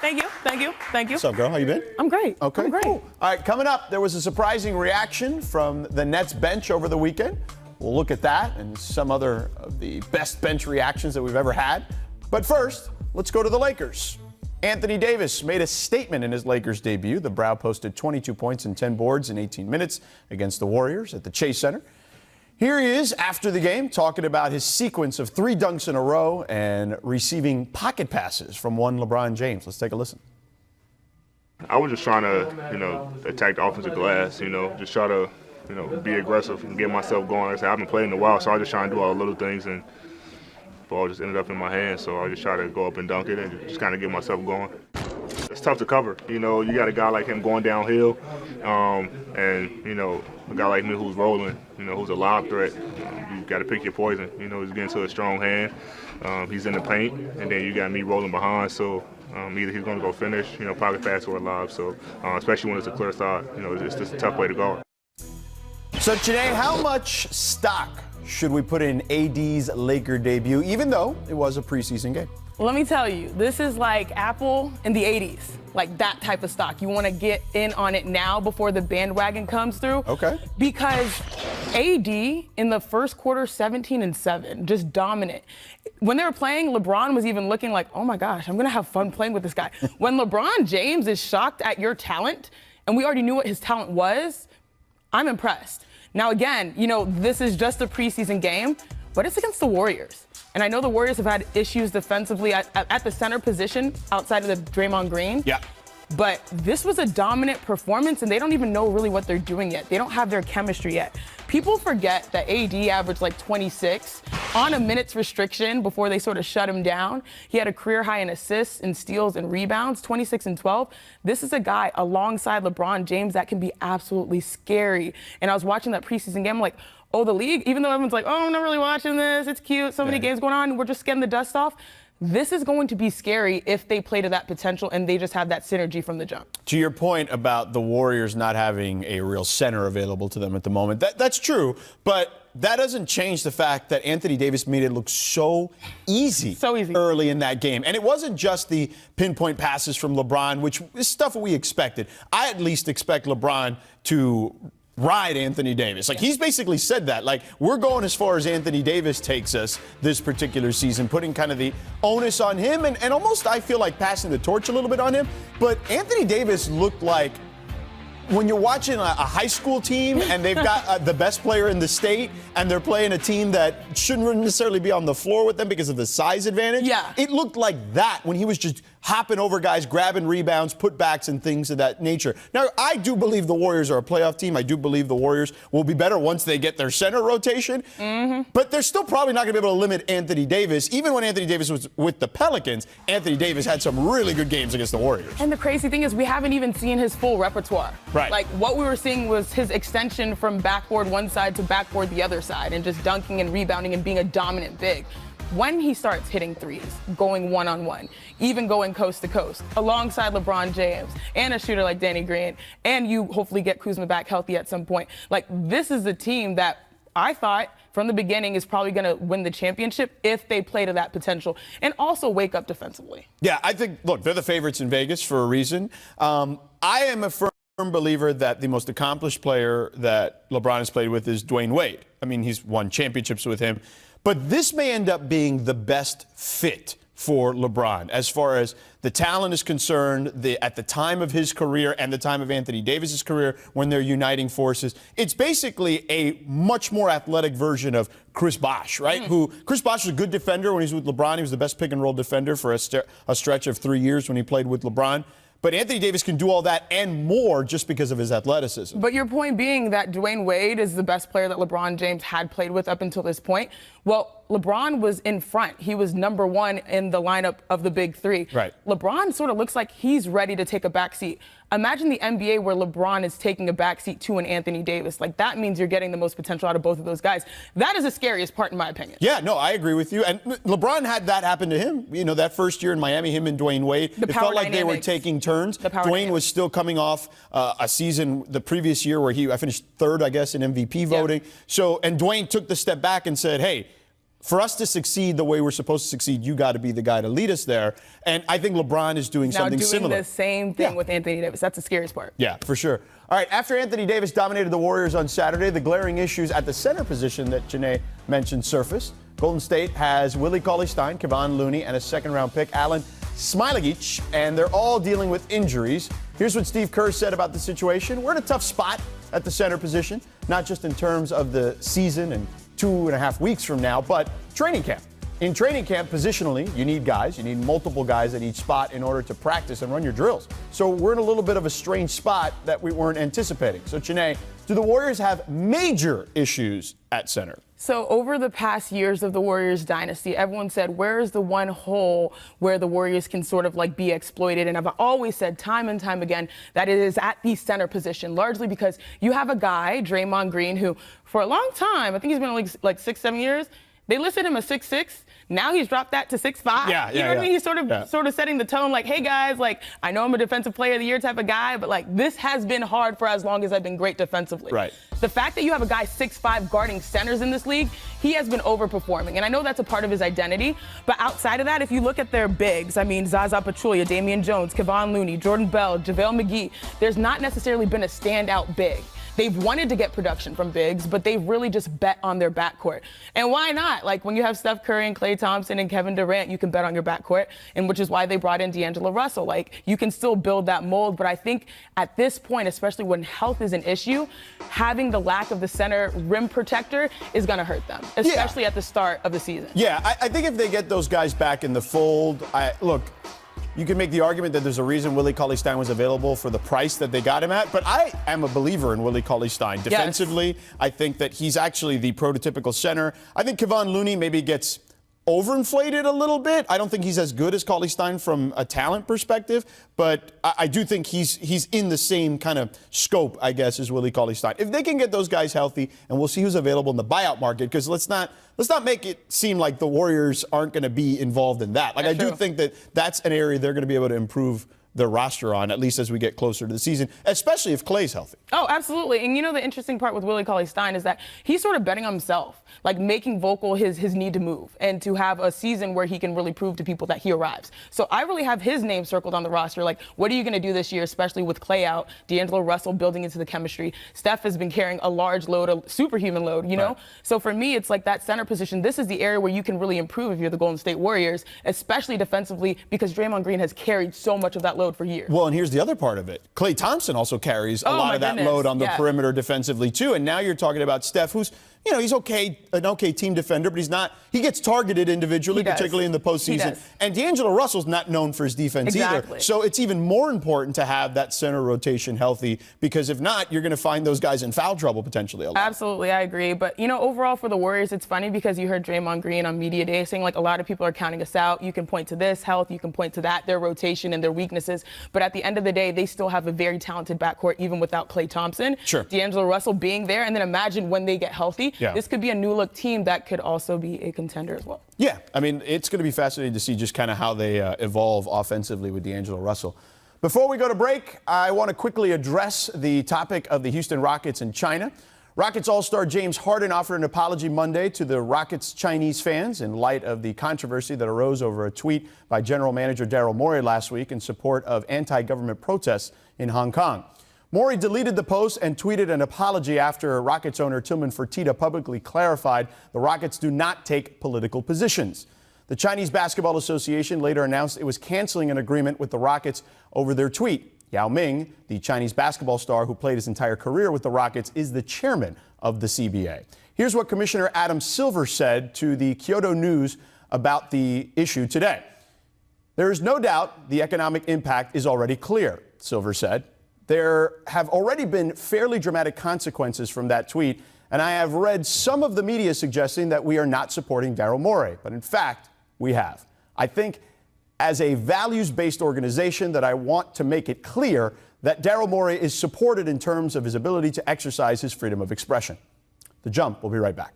Thank you. Thank you. Thank you. What's up, girl? How you been? I'm great. Okay. I'm great. Cool. All right, coming up, there was a surprising reaction from the Nets bench over the weekend. We'll look at that and some other of the best bench reactions that we've ever had. But first, let's go to the Lakers. Anthony Davis made a statement in his Lakers debut. The Brow posted 22 points and 10 boards in 18 minutes against the Warriors at the Chase Center. Here he is after the game talking about his sequence of 3 dunks in a row and receiving pocket passes from one LeBron James. Let's take a listen. I was just trying to, attack the offensive glass, just try to, be aggressive and get myself going. Like I said, I haven't played in a while, so I was just trying to do all the little things, and the ball just ended up in my hands. So I just try to go up and dunk it and just kind of get myself going. It's tough to cover. You got a guy like him going downhill, and, a guy like me who's rolling, who's a lob threat. You got to pick your poison. He's getting to a strong hand. He's in the paint, and then you got me rolling behind. So either he's going to go finish, pocket pass or a lob. So especially when it's a clear shot, it's just a tough way to guard. So today, how much stock should we put in AD's Laker debut, even though it was a preseason game? Well, let me tell you, this is like Apple in the 80s, like that type of stock. You want to get in on it now before the bandwagon comes through. Okay. Because AD in the first quarter, 17-7, just dominant. When they were playing, LeBron was even looking like, oh my gosh, I'm going to have fun playing with this guy. When LeBron James is shocked at your talent, and we already knew what his talent was, I'm impressed. Now, again, this is just a preseason game, but it's against the Warriors. And I know the Warriors have had issues defensively at the center position outside of the Draymond Green. Yeah. But this was a dominant performance, and they don't even know really what they're doing yet. They don't have their chemistry yet. People forget that AD averaged like 26 on a minutes restriction before they sort of shut him down. He had a career high in assists and steals and rebounds, 26 and 12. This is a guy alongside LeBron James that can be absolutely scary. And I was watching that preseason game, I'm like, oh, the league, even though everyone's like, oh, I'm not really watching this, it's cute, so many games going on, we're just getting the dust off. This is going to be scary if they play to that potential and they just have that synergy from the jump. To your point about the Warriors not having a real center available to them at the moment, that's true, but that doesn't change the fact that Anthony Davis made it look so easy early in that game. And it wasn't just the pinpoint passes from LeBron, which is stuff we expected. I at least expect LeBron to ride Anthony Davis. Like, he's basically said that. Like, we're going as far as Anthony Davis takes us this particular season, putting kind of the onus on him and almost, I feel like, passing the torch a little bit on him. But Anthony Davis looked like, when you're watching a high school team and they've got the best player in the state and they're playing a team that shouldn't necessarily be on the floor with them because of the size advantage. Yeah. It looked like that when he was just hopping over guys, grabbing rebounds, putbacks, and things of that nature. Now, I do believe the Warriors are a playoff team. I do believe the Warriors will be better once they get their center rotation. But they're still probably not going to be able to limit Anthony Davis. Even when Anthony Davis was with the Pelicans, Anthony Davis had some really good games against the Warriors. And the crazy thing is we haven't even seen his full repertoire. Right. Like, what we were seeing was his extension from backboard one side to backboard the other side and just dunking and rebounding and being a dominant big. When he starts hitting threes, going one-on-one, even going coast to coast, alongside LeBron James and a shooter like Danny Green, and you hopefully get Kuzma back healthy at some point, like, this is a team that I thought from the beginning is probably going to win the championship if they play to that potential and also wake up defensively. Yeah, I think, look, they're the favorites in Vegas for a reason. I am a firm believer that the most accomplished player that LeBron has played with is Dwayne Wade. I mean, he's won championships with him. But this may end up being the best fit for LeBron as far as the talent is concerned, at the time of his career and the time of Anthony Davis's career when they're uniting forces. It's basically a much more athletic version of Chris Bosh, right? Chris Bosh was a good defender when he was with LeBron. He was the best pick-and-roll defender for a stretch of 3 years when he played with LeBron. But Anthony Davis can do all that and more just because of his athleticism. But your point being that Dwayne Wade is the best player that LeBron James had played with up until this point. Well, LeBron was in front. He was number one in the lineup of the big three. Right. LeBron sort of looks like he's ready to take a backseat. Imagine the NBA where LeBron is taking a backseat to an Anthony Davis. Like, that means you're getting the most potential out of both of those guys. That is the scariest part, in my opinion. Yeah, no, I agree with you. And LeBron had that happen to him. That first year in Miami, him and Dwayne Wade, it felt like they were taking turns. Dwayne was still coming off a season the previous year where I finished third, I guess, in MVP voting. So, and Dwayne took the step back and said, hey, for us to succeed the way we're supposed to succeed, you got to be the guy to lead us there. And I think LeBron is doing something similar. Now doing the same thing with Anthony Davis. That's the scariest part. Yeah, for sure. All right, after Anthony Davis dominated the Warriors on Saturday, the glaring issues at the center position that Janae mentioned surfaced. Golden State has Willie Cauley-Stein, Kevon Looney, and a second-round pick, Alen Smailagic, and they're all dealing with injuries. Here's what Steve Kerr said about the situation. We're in a tough spot at the center position, not just in terms of the season and 2.5 weeks from now, but training camp. In training camp, positionally, you need guys. You need multiple guys at each spot in order to practice and run your drills. So we're in a little bit of a strange spot that we weren't anticipating. So, Janae, do the Warriors have major issues at center? So over the past years of the Warriors dynasty, everyone said, where is the one hole where the Warriors can sort of like be exploited? And I've always said time and time again that it is at the center position, largely because you have a guy, Draymond Green, who for a long time, I think he's been in the league like 6-7 years, they listed him as 6'6". Now he's dropped that to 6'5". You know what I mean? He's sort of setting the tone like, hey guys, like I know I'm a defensive player of the year type of guy, but like this has been hard for as long as I've been great defensively. Right. The fact that you have a guy 6'5" guarding centers in this league, he has been overperforming. And I know that's a part of his identity, but outside of that, if you look at their bigs, I mean, Zaza Pachulia, Damian Jones, Kevon Looney, Jordan Bell, JaVale McGee, there's not necessarily been a standout big. They've wanted to get production from bigs, but they've really just bet on their backcourt. And why not? Like when you have Steph Curry and Klay Thompson and Kevin Durant, you can bet on your backcourt, and which is why they brought in D'Angelo Russell. Like you can still build that mold, but I think at this point, especially when health is an issue, having the lack of the center rim protector is going to hurt them, especially at the start of the season. Yeah, I think if they get those guys back in the fold, look, you can make the argument that there's a reason Willie Cauley-Stein was available for the price that they got him at, but I am a believer in Willie Cauley-Stein. Defensively, I think that he's actually the prototypical center. I think Kevon Looney maybe gets overinflated a little bit. I don't think he's as good as Cauley-Stein from a talent perspective, but I do think he's in the same kind of scope, I guess, as Willie Cauley-Stein. If they can get those guys healthy, and we'll see who's available in the buyout market, because let's not make it seem like the Warriors aren't going to be involved in that. Like I do think that that's an area they're going to be able to improve their roster on, at least as we get closer to the season, especially if Klay's healthy. Oh, absolutely. And you know, the interesting part with Willie Cauley-Stein is that he's sort of betting on himself, like making vocal his need to move and to have a season where he can really prove to people that he arrives. So I really have his name circled on the roster. Like, what are you going to do this year, especially with Klay out, D'Angelo Russell building into the chemistry? Steph has been carrying a large load, a superhuman load, you know? Right. So for me, it's like that center position. This is the area where you can really improve if you're the Golden State Warriors, especially defensively, because Draymond Green has carried so much of that load for years. Well, and here's the other part of it. Klay Thompson also carries a lot of that load on the perimeter defensively, too. And now you're talking about Steph, who's, you know, he's an okay team defender, but he gets targeted individually, particularly in the postseason. And D'Angelo Russell's not known for his defense either. So it's even more important to have that center rotation healthy, because if not, you're going to find those guys in foul trouble potentially a lot. Absolutely, I agree. But, you know, overall for the Warriors, it's funny because you heard Draymond Green on Media Day saying, like, a lot of people are counting us out. You can point to this health, you can point to that, their rotation and their weaknesses. But at the end of the day, they still have a very talented backcourt, even without Klay Thompson. Sure. D'Angelo Russell being there, and then imagine when they get healthy. This could be a new-look team that could also be a contender as well. Yeah, I mean, it's going to be fascinating to see just kind of how they evolve offensively with D'Angelo Russell. Before we go to break, I want to quickly address the topic of the Houston Rockets and China. Rockets All-Star James Harden offered an apology Monday to the Rockets' Chinese fans in light of the controversy that arose over a tweet by General Manager Daryl Morey last week in support of anti-government protests in Hong Kong. Morey deleted the post and tweeted an apology after Rockets owner Tillman Fertitta publicly clarified the Rockets do not take political positions. The Chinese Basketball Association later announced it was canceling an agreement with the Rockets over their tweet. Yao Ming, the Chinese basketball star who played his entire career with the Rockets, is the chairman of the CBA. Here's what Commissioner Adam Silver said to the Kyoto News about the issue today. There is no doubt the economic impact is already clear, Silver said. There have already been fairly dramatic consequences from that tweet, and I have read some of the media suggesting that we are not supporting Daryl Morey, but in fact, we have. I think as a values-based organization that I want to make it clear that Daryl Morey is supported in terms of his ability to exercise his freedom of expression. The Jump will be right back.